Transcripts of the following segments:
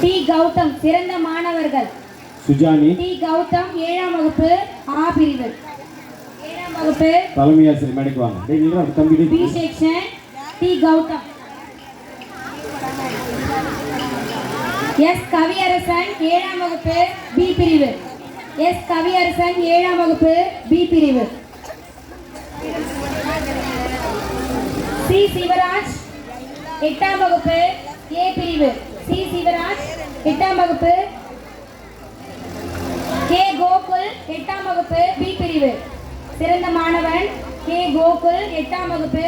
D Gautham சிறந்த மாணவர்கள். Sujani. D Gautham 7ஆம் வகுப்பு ஆ பிரிவு. 7ஆம் வகுப்பு தலைமை ஆசிரியர் மேடைக்கு வாங்க. டேய் நில்றா தம்பி. B section T Gautham. S Kaviyarasan 7ஆம் வகுப்பு பி பிரிவு. எஸ் கவியரசன் 7ஆம் வகுப்பு பி பிரிவு. சி சிவராஜ் 8ஆம் வகுப்பு ஏ பிரிவு. சி சிவராஜ் 8ஆம் வகுப்பு. கே கோகுல் 8ஆம் வகுப்பு பி பிரிவு. சிறந்த மாணவன் கே கோகுல் 8ஆம் வகுப்பு.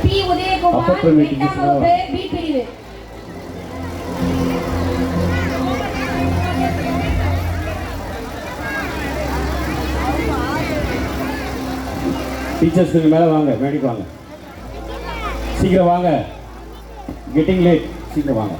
பி உதயகுமார் 8ஆம் வகுப்பு பி பிரிவு. டீச்சர்ஸ் கொஞ்சம் மேலே வாங்க, மேடைக்கு வாங்க, சீக்கிரம் வாங்க, கெட்டிங் லேட், சீக்கிரம் வாங்க.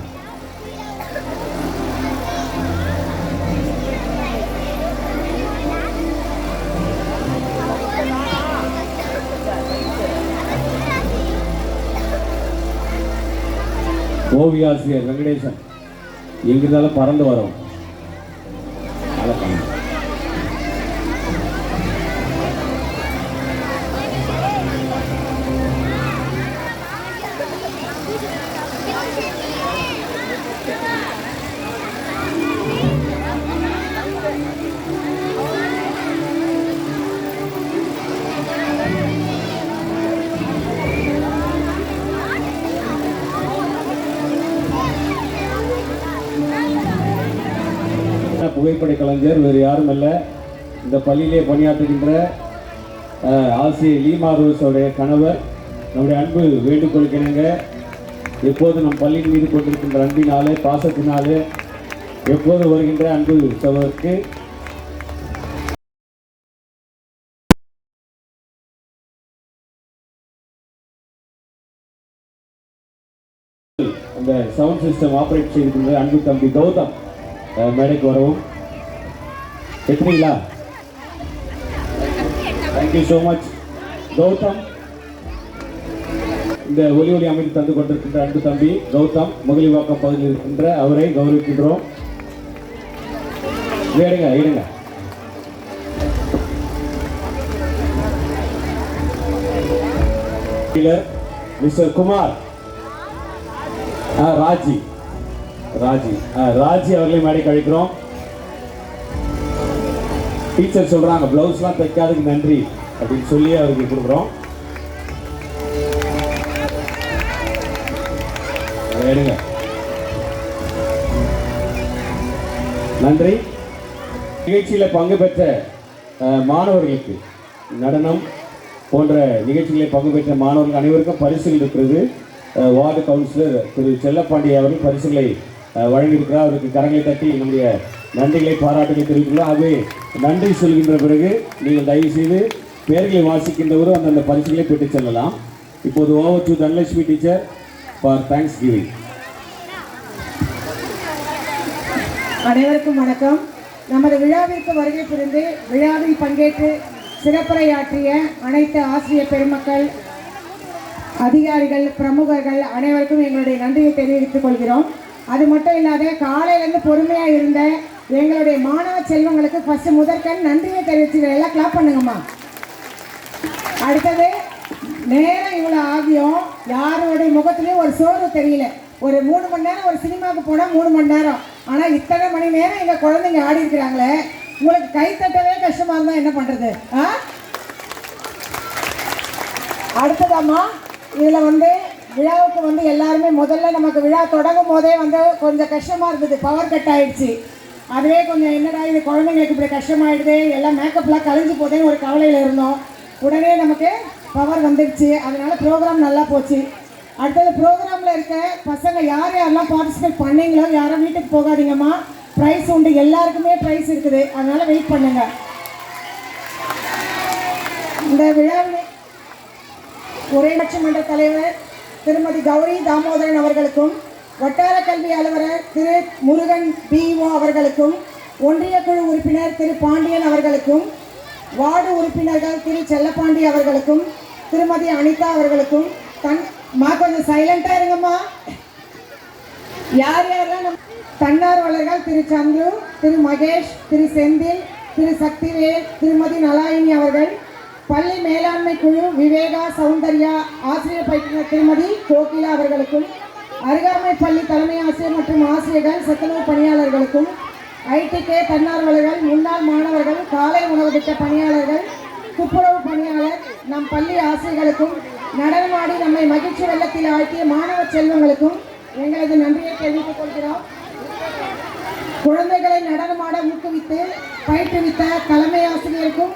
ஓவிய ஆசிரியர் வெங்கடேசன் எங்கிருந்தாலும் பறந்து வரும். புகைப்பட கலைஞர் வேறு யாரும் அல்ல, இந்த பள்ளியிலே பணியாற்றுகின்ற ஆசிரியர் லீமா ரோஸ் அவருடைய கணவர். நம்முடைய அன்பு வேண்டுகோளுக்கிணங்க எப்போது நம் பள்ளியின் மீது கொண்டிருக்கின்ற அன்பினாலே பாசத்தினாலே எப்போது வருகின்ற அன்பு சகோதரருக்கு அந்த சவுண்ட் சிஸ்டம் ஆப்ரேட் செய்திருக்கின்ற அன்பு தம்பி கௌதம் மேடைக்கு வரவும். எத்தனைங்களா? Thank you so much Gautham. இந்த ஒலி அமைத்து தந்து கொண்டிருக்கின்ற அன்பு தம்பி கௌதம் முகலிவாக்கம் பகுதியில் இருக்கின்ற அவரை கௌரவிக்கின்றோம். எடுங்க எடுங்க. மிஸ்டர் குமார் ராஜி அவர்களை மேடைக்கு அழைக்கிறோம். டீச்சர் சொல்றாங்க பிளவுஸ்லாம் தைக்காததுக்கு நன்றி அப்படின்னு சொல்லி அவருக்கு கொடுக்குறோம். எடுங்க. நன்றி. நிகழ்ச்சியில் பங்கு பெற்ற மாணவர்களுக்கு, நடனம் போன்ற நிகழ்ச்சிகளில் பங்கு பெற்ற மாணவர்கள் அனைவருக்கும் பரிசுகள் இருக்கிறது. வார்டு கவுன்சிலர் திரு செல்லப்பாண்டி அவர்கள் பரிசுகளை வழங்கியிருக்கிறார். அவருக்கு கரங்களை தட்டி நம்முடைய நன்றிகளை பாராட்டுகளை தெரிவித்துள்ளோம். ஆகவே நன்றி சொல்கின்ற பிறகு நீங்கள் தயவு செய்து பெயர்களை வாசிக்கின்றவரும் அந்தந்த பரிசுகளை பெற்று செல்லலாம். இப்போது over to Dhanalakshmi teacher for thanks giving. அனைவருக்கும் வணக்கம். நமது விழாவிற்கு வருகை புரிந்து விழாவில் பங்கேற்று சிறப்புரையாற்றிய அனைத்து ஆசிரியர் பெருமக்கள், அதிகாரிகள், பிரமுகர்கள் அனைவருக்கும் எங்களுடைய நன்றியை தெரிவித்துக் கொள்கிறோம். அது மட்டும் இல்லாத காலையிலேருந்து பொறுமையாக இருந்த எங்களுடைய மாணவ செல்வங்களுக்கு ஃபஸ்ட்டு முதற்கண் நன்றியை தெரிவிச்சுக்கிறேன். எல்லாம் கிளாப் பண்ணுங்கம்மா. அடுத்தது நேரம் இவ்வளோ ஆகியும் யாருடைய முகத்துலேயும் ஒரு சோறு தெரியல. ஒரு 3 மணி நேரம் ஒரு சினிமாவுக்கு போனால் 3 மணி நேரம், ஆனால் இத்தனை மணி நேரம் எங்கள் குழந்தைங்க ஆடி இருக்கிறாங்களே, உங்களுக்கு கை தட்டவே கஷ்டமாக இருந்தால் என்ன பண்ணுறது? அடுத்ததாம்மா இதில் விழாவுக்கு எல்லாருமே முதல்ல நமக்கு விழா தொடங்கும் போதே கொஞ்சம் கஷ்டமாக இருந்தது. பவர் கட் ஆகிடுச்சு. அதுவே கொஞ்சம் என்னடா இது குழந்தைங்களுக்கு இப்படி கஷ்டமாயிடுது, எல்லாம் மேக்கப்லாம் கலைஞ்சு போதேன்னு ஒரு கவலையில் இருந்தோம். உடனே நமக்கு பவர் வந்துடுச்சு. அதனால் ப்ரோக்ராம் நல்லா போச்சு. அடுத்தது ப்ரோக்ராமில் இருக்க பசங்க யாரெல்லாம் பார்ட்டிசிபேட் பண்ணீங்களோ யாரும் வீட்டுக்கு போகாதீங்கம்மா. ப்ரைஸ் உண்டு, எல்லாருக்குமே ப்ரைஸ் இருக்குது. அதனால் வெயிட் பண்ணுங்கள். இந்த விழாவில் உரையாட்சி மன்ற தலைவர் திருமதி கௌரி தாமோதரன் அவர்களுக்கும், வட்டார கல்வி அலுவலர் திரு முருகன் பிஓ அவர்களுக்கும், ஒன்றிய குழு உறுப்பினர் திரு பாண்டியன் அவர்களுக்கும், வார்டு உறுப்பினர்கள் திரு செல்லப்பாண்டி அவர்களுக்கும், திருமதி அனிதா அவர்களுக்கும், அம்மா கொஞ்சம் சைலண்டா இருங்கம்மா. யார் யாரெல்லாம் நம்ம தன்னார்வலர்கள் திரு சந்துரு, திரு மகேஷ், திரு செந்தில், திரு சக்திவேல், திருமதி நலாயினி அவர்கள், பள்ளி மேலாண்மை குழு விவேகா, சௌந்தர்யா, ஆசிரியர் பயிற்றுனர் திருமதி கோகிலா அவர்களுக்கும், அருகாமை பள்ளி தலைமை ஆசிரியர் மற்றும் ஆசிரியர்கள், சத்துணவு பணியாளர்களுக்கும், ஐடிகே தன்னார்வலர்கள், முன்னாள் மாணவர்கள், காலை உணவு திட்ட பணியாளர்கள், துப்புரவு பணியாளர், நம் பள்ளி ஆசிரியர்களுக்கும், நடனமாடி நம்மை மகிழ்ச்சி வெள்ளத்தில் ஆழ்த்திய மாணவ செல்வங்களுக்கும் எங்களது நன்றியை தெரிவித்துக் கொள்கிறோம். குழந்தைகளை நடனமாட ஊக்குவித்து பயிற்றுவித்த தலைமை ஆசிரியருக்கும்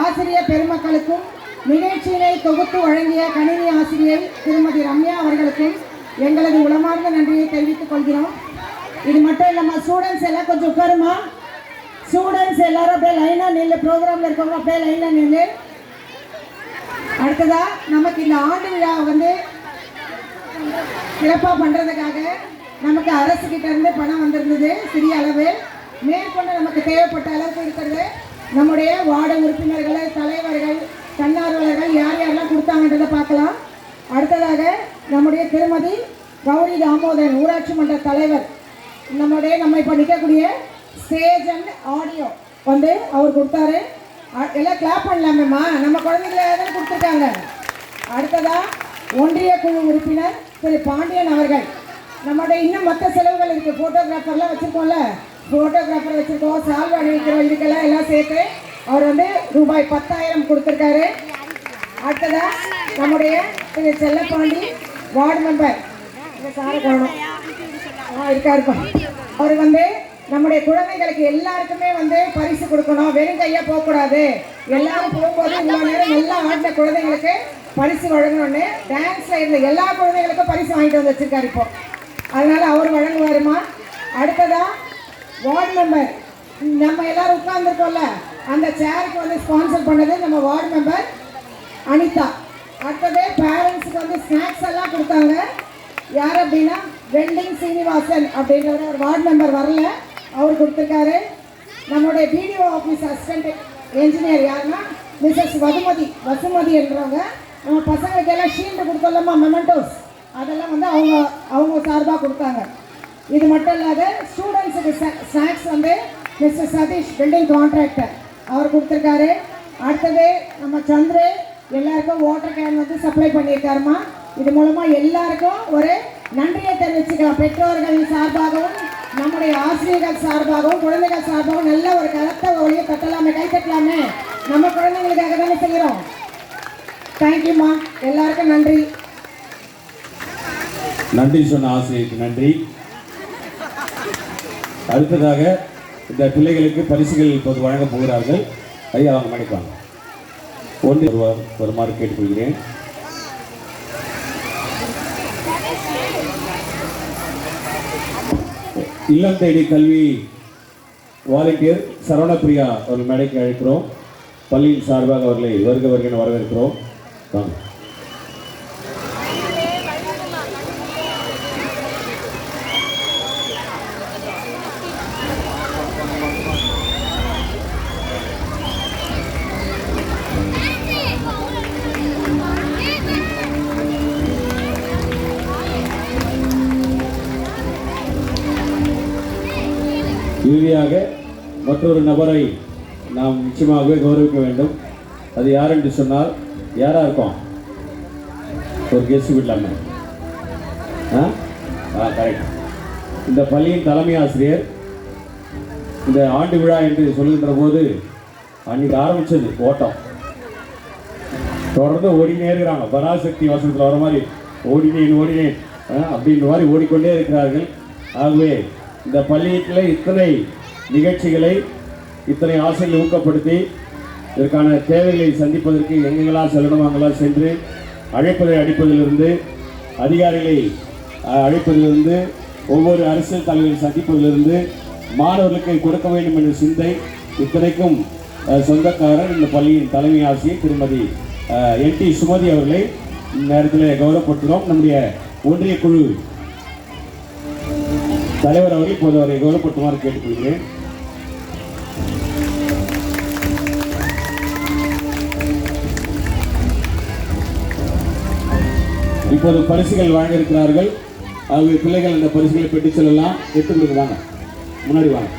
ஆசிரியர் பெருமக்களுக்கும் நிகழ்ச்சியினை தொகுத்து வழங்கிய கணினி ஆசிரியர் திருமதி ரம்யா அவர்களுக்கும் எங்களது உளமார்ந்த நன்றியை தெரிவித்துக் கொள்கிறோம். இது மட்டும் இல்லாமல் ஸ்டூடெண்ட்ஸ் எல்லாம் கொஞ்சம் உட்காருமா. ஸ்டூடெண்ட்ஸ் எல்லாரும் அப்படியே லைனாக நில்லு. ப்ரோக்ராமில் இருக்கவங்க அப்படியே லைனாக நில்லு. அடுத்ததா நமக்கு இந்த ஆண்டு விழா வந்து சிறப்பாக பண்ணுறதுக்காக நமக்கு அரசு கிட்ட இருந்து பணம் வந்திருந்தது சிறிய அளவு. மேற்கொண்டு நமக்கு தேவைப்பட்ட அளவுக்கு இருக்கிறது. நம்முடைய வார்டு உறுப்பினர்கள், தலைவர்கள், தன்னார்வலர்கள் யார் யாரெல்லாம் கொடுத்தாங்கன்றதை பார்க்கலாம். அடுத்ததாக நம்முடைய திருமதி கௌரி தாமோதரன் ஊராட்சி மன்ற தலைவர், நம்ம இப்போ நிற்கக்கூடிய ஸ்டேஜ் அண்ட் ஆடியோ வந்து அவர் கொடுத்தாரு. எல்லாம் கிளாப் பண்ணலாமேம்மா, நம்ம குழந்தைகளை தான் கொடுத்துருக்காங்க. அடுத்ததாக ஒன்றிய குழு உறுப்பினர் திரு பாண்டியன் அவர்கள், நம்மளுடைய இன்னும் மற்ற செலவுகள் இருக்குது. ஃபோட்டோகிராஃபர்லாம் வச்சுருக்கோம்ல, ஃபோட்டோகிராஃபர் வச்சுருக்கோம், சால்வை அணிவிக்கிறோம், இதுக்கெல்லாம் எல்லாம் சேர்த்து அவர் வந்து ரூபாய் 10,000 கொடுத்துருக்காரு. அடுத்ததாக நம்முடைய திரு செல்லப்பாண்டி வார்டு மெம்பர் சாரை காணும் இருக்காருப்பா, அவர் வந்து நம்முடைய குழந்தைகளுக்கு எல்லாருக்குமே வந்து பரிசு கொடுக்கணும், வெறும் கையாக போகக்கூடாது, எல்லாரும் போகும்போது இவ்வளோ நேரம் நல்லா ஆடின குழந்தைங்களுக்கு பரிசு வழங்கணும்னு டான்ஸில் இருந்த எல்லா குழந்தைகளுக்கும் பரிசு வாங்கிட்டு வந்து வச்சுருக்காரு இப்போ. அதனால் அவர் வழங்குவாருமா. அடுத்ததாக வார்டு மெம்பர், நம்ம எல்லாரும் உட்கார்ந்துருக்கோம்ல, அந்த சேருக்கு வந்து ஸ்பான்சர் பண்ணது நம்ம வார்டு மெம்பர் அனிதா. அடுத்தது பேரண்ட்ஸுக்கு வந்து ஸ்நாக்ஸ் எல்லாம் கொடுத்தாங்க. யார் அப்படின்னா வெண்டிங் சீனிவாசன் அப்படின்றவர் ஒரு வார்டு மெம்பர் வரல, அவர் கொடுத்துருக்காரு. நம்மளுடைய பிடிஓ ஆஃபீஸ் அசிஸ்டன்ட் என்ஜினியர் யாருன்னா மிஸ்ஸஸ் வசுமதி என்றவங்க நம்ம பசங்களுக்கு எல்லாம் ஷீல்டு கொடுத்தோம்லம்மா, மெமெண்டோஸ், அதெல்லாம் வந்து அவங்க சார்பாக கொடுத்தாங்க. இது மட்டும் இல்லாத ஸ்டூடெண்ட்ஸுக்கு ஸ்நாக்ஸ் வந்து மிஸ்டர் சதீஷ் பில்டிங் கான்ட்ராக்டர் அவர் கொடுத்துருக்காரு. அடுத்தது நம்ம சந்திரு எல்லாருக்கும் வாட்டர் கேன் வந்து சப்ளை பண்ணியிருக்காருமா. இது மூலமாக எல்லாருக்கும் ஒரு நன்றியை தெரிவிச்சுக்கலாம். பெற்றோர்களின் சார்பாகவும் நம்முடைய ஆசிரியர்கள் சார்பாகவும் குழந்தைகள் சார்பாகவும் நல்ல ஒரு கலத்த ஒளியை தட்டலாமே, கை தட்டலாமே, நம்ம குழந்தைங்களுக்காக தானே செய்கிறோம். தேங்க்யூம்மா, எல்லாருக்கும் நன்றி. நன்றி சொன்ன ஆசிரியருக்கு நன்றி. அடுத்ததாக இந்த பிள்ளைகளுக்கு பரிசுகள் இப்போது வழங்கப் போகிறார்கள். ஐயா அவங்க மன்னிப்பாங்க, ஒன்று வருமாறு கேட்டுக்கொள்கிறேன். இல்லம் தேடி கல்வி வாலண்டியர் சரவணப்பிரியா அவர்கள் மேடைக்கு அழைக்கிறோம். பள்ளியின் சார்பாக அவர்களை வருக வருகிற வரவேற்கிறோம். வாங்க. இறுதியாக மற்றொரு நபரை நாம் நிச்சயமாகவே கௌரவிக்க வேண்டும். அது யார் என்று சொன்னால் யாராக இருக்கும்? ஒரு கெஸ்ட் விடலாமே. கரெக்ட். இந்த பள்ளியின் தலைமை ஆசிரியர் இந்த ஆண்டு விழா என்று சொல்லுகின்ற போது அன்றைக்கி ஆரம்பித்தது ஓட்டம், தொடர்ந்து ஓடினே இருக்கிறாங்க. பராசக்தி வசனத்தில் வர மாதிரி ஓடினேன் அப்படின்ற மாதிரி ஓடிக்கொண்டே இருக்கிறார்கள். ஆகவே இந்த பள்ளியில் இத்தனை நிகழ்ச்சிகளை இத்தனை ஆசைகளை ஊக்கப்படுத்தி இதற்கான தேவைகளை சந்திப்பதற்கு எங்கெங்கெல்லாம் செல்லணும் அங்கெல்லாம் சென்று அழைப்பதை அடிப்பதிலிருந்து அதிகாரிகளை அழைப்பதிலிருந்து ஒவ்வொரு அரசியல் தலைவரை சந்திப்பதிலிருந்து மாணவர்களுக்கு கொடுக்க வேண்டும் என்ற சிந்தை இத்தனைக்கும் சொந்தக்காரர் இந்த பள்ளியின் தலைமை ஆசிரியர் திருமதி NT சுமதி அவர்களை நேரத்தில் கௌரவப்படுத்துகிறோம். நம்முடைய ஒன்றிய குழு தலைவர் அவர்கள் இப்போது அவரை கௌரவப்படுத்துமாறு கேட்டுக்கொள்கிறேன். இப்போது பரிசுகள் வழங்க இருக்கிறார்கள். அவங்க பிள்ளைகள் அந்த பரிசுகளை பெற்று செல்லலாம். எடுத்து கொடுங்க, வாங்க முன்னாடி வாங்க.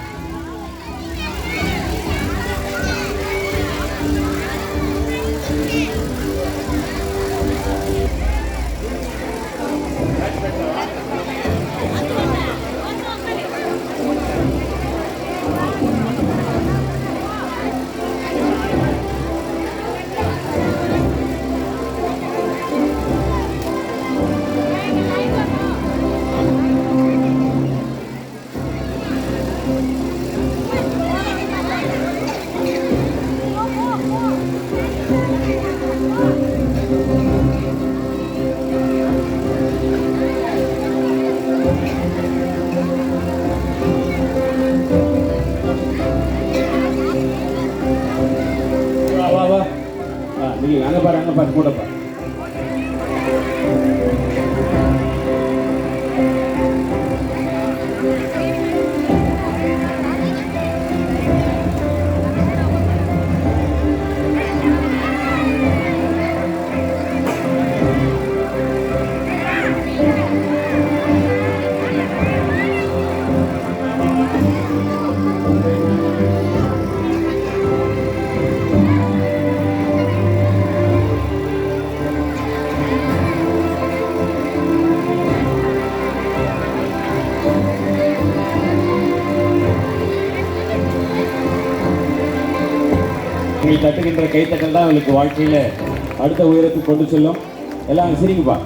அங்கே பாரு கூட்டப்பா. நீங்கள் தட்டுகின்ற கைத்தட்டல் தான் அவங்களுக்கு வாழ்க்கையில் அடுத்த உயரத்துக்கு கொண்டு செல்லும். எல்லாம் சிரிங்கப்பா.